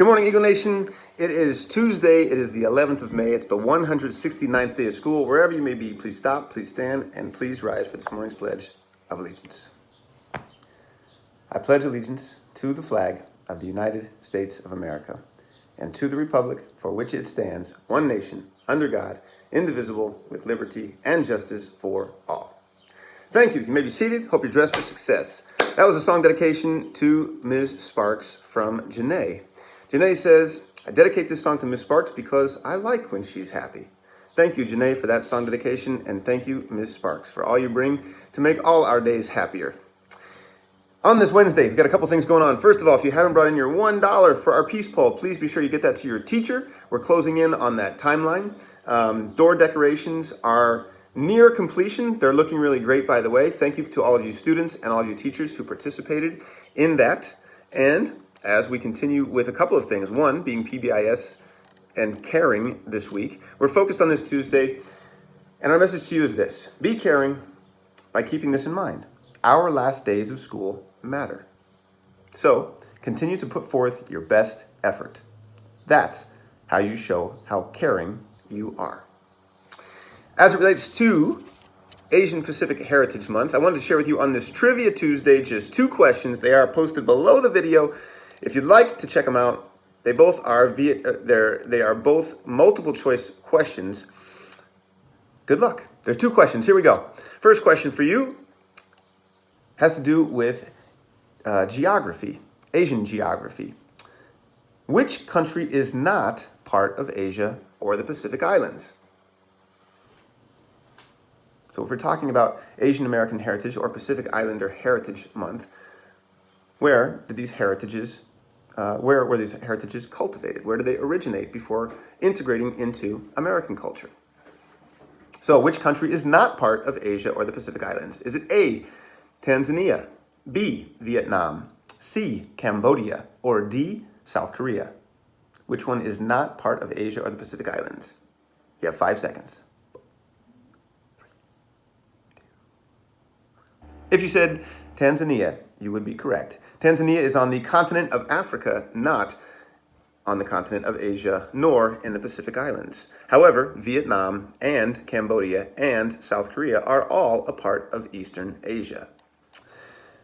Good morning, Eagle Nation. It is Tuesday. It is the 11th of May. It's the 169th day of school. Wherever you may be, please stop, please stand, and please rise for this morning's Pledge of Allegiance. I pledge allegiance to the flag of the United States of America and to the republic for which it stands, one nation, under God, indivisible, with liberty and justice for all. Thank you. You may be seated. Hope you're dressed for success. That was a song dedication to Ms. Sparks from Janae. Janae says, I dedicate this song to Ms. Sparks because I like when she's happy. Thank you, Janae, for that song dedication, and thank you, Ms. Sparks, for all you bring to make all our days happier. On this Wednesday, we've got a couple things going on. First of all, if you haven't brought in your $1 for our peace poll, please be sure you get that to your teacher. We're closing in on that timeline. Door decorations are near completion. They're looking really great, by the way. Thank you to all of you students and all of you teachers who participated in that. And as we continue with a couple of things, one being PBIS and caring this week, we're focused on this Tuesday, and our message to you is this: be caring by keeping this in mind. Our last days of school matter. So continue to put forth your best effort. That's how you show how caring you are. As it relates to Asian Pacific Heritage Month, I wanted to share with you on this Trivia Tuesday just two questions. They are posted below the video. If you'd like to check them out, they both are they are both multiple choice questions. Good luck. There's two questions. Here we go. First question for you has to do with geography, Asian geography. Which country is not part of Asia or the Pacific Islands? So if we're talking about Asian American Heritage or Pacific Islander Heritage Month, where were these heritages cultivated? Where did they originate before integrating into American culture? So which country is not part of Asia or the Pacific Islands? Is it A, Tanzania, B, Vietnam, C, Cambodia, or D, South Korea? Which one is not part of Asia or the Pacific Islands? You have 5 seconds. If you said Tanzania, you would be correct. Tanzania is on the continent of Africa, not on the continent of Asia, nor in the Pacific Islands. However, Vietnam and Cambodia and South Korea are all a part of Eastern Asia.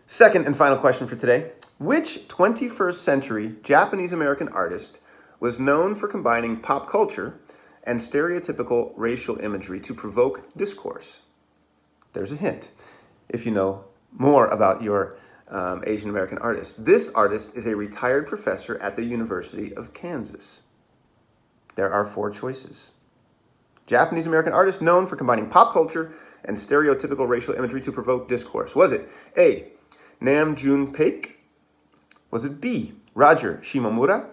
Second and final question for today. Which 21st century Japanese American artist was known for combining pop culture and stereotypical racial imagery to provoke discourse? There's a hint if you know more about your Asian American artist. This artist is a retired professor at the University of Kansas. There are 4 choices. Japanese American artist known for combining pop culture and stereotypical racial imagery to provoke discourse. Was it A, Nam June Paik? Was it B, Roger Shimomura?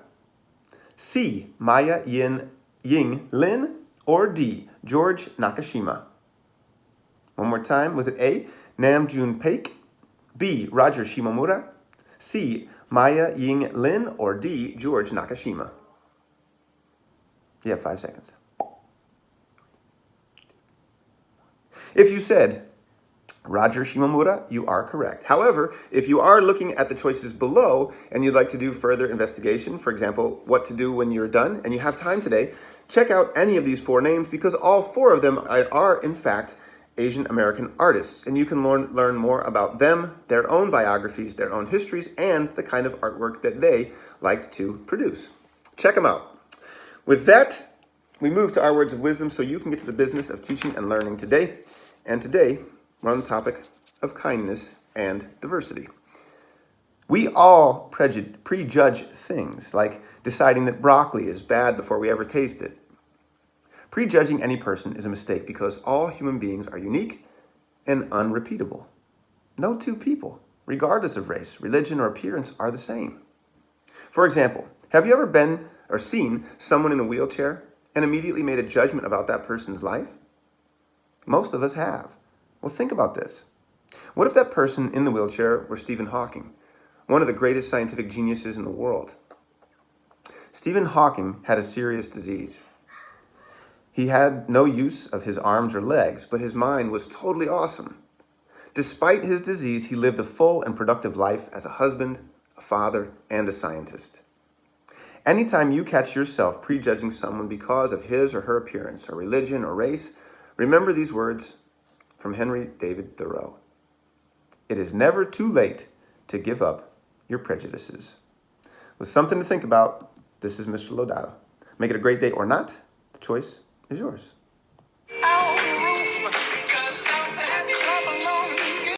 C, Maya Ying Lin? Or D, George Nakashima? One more time. Was it A, Nam June Paik, B, Roger Shimomura, C, Maya Ying Lin, or D, George Nakashima? You have 5 seconds. If you said Roger Shimomura, you are correct. However, if you are looking at the choices below and you'd like to do further investigation, for example, what to do when you're done and you have time today, check out any of these 4 names because all 4 of them are in fact Asian American artists, and you can learn more about them, their own biographies, their own histories, and the kind of artwork that they liked to produce. Check them out. With that, we move to our words of wisdom so you can get to the business of teaching and learning today. And today, we're on the topic of kindness and diversity. We all prejudge things, like deciding that broccoli is bad before we ever taste it. Prejudging any person is a mistake because all human beings are unique and unrepeatable. No 2 people, regardless of race, religion, or appearance, are the same. For example, have you ever been or seen someone in a wheelchair and immediately made a judgment about that person's life? Most of us have. Well, think about this. What if that person in the wheelchair were Stephen Hawking, one of the greatest scientific geniuses in the world? Stephen Hawking had a serious disease. He had no use of his arms or legs, but his mind was totally awesome. Despite his disease, he lived a full and productive life as a husband, a father, and a scientist. Anytime you catch yourself prejudging someone because of his or her appearance or religion or race, remember these words from Henry David Thoreau. It is never too late to give up your prejudices. With something to think about, this is Mr. Lodato. Make it a great day or not, the choice is yours.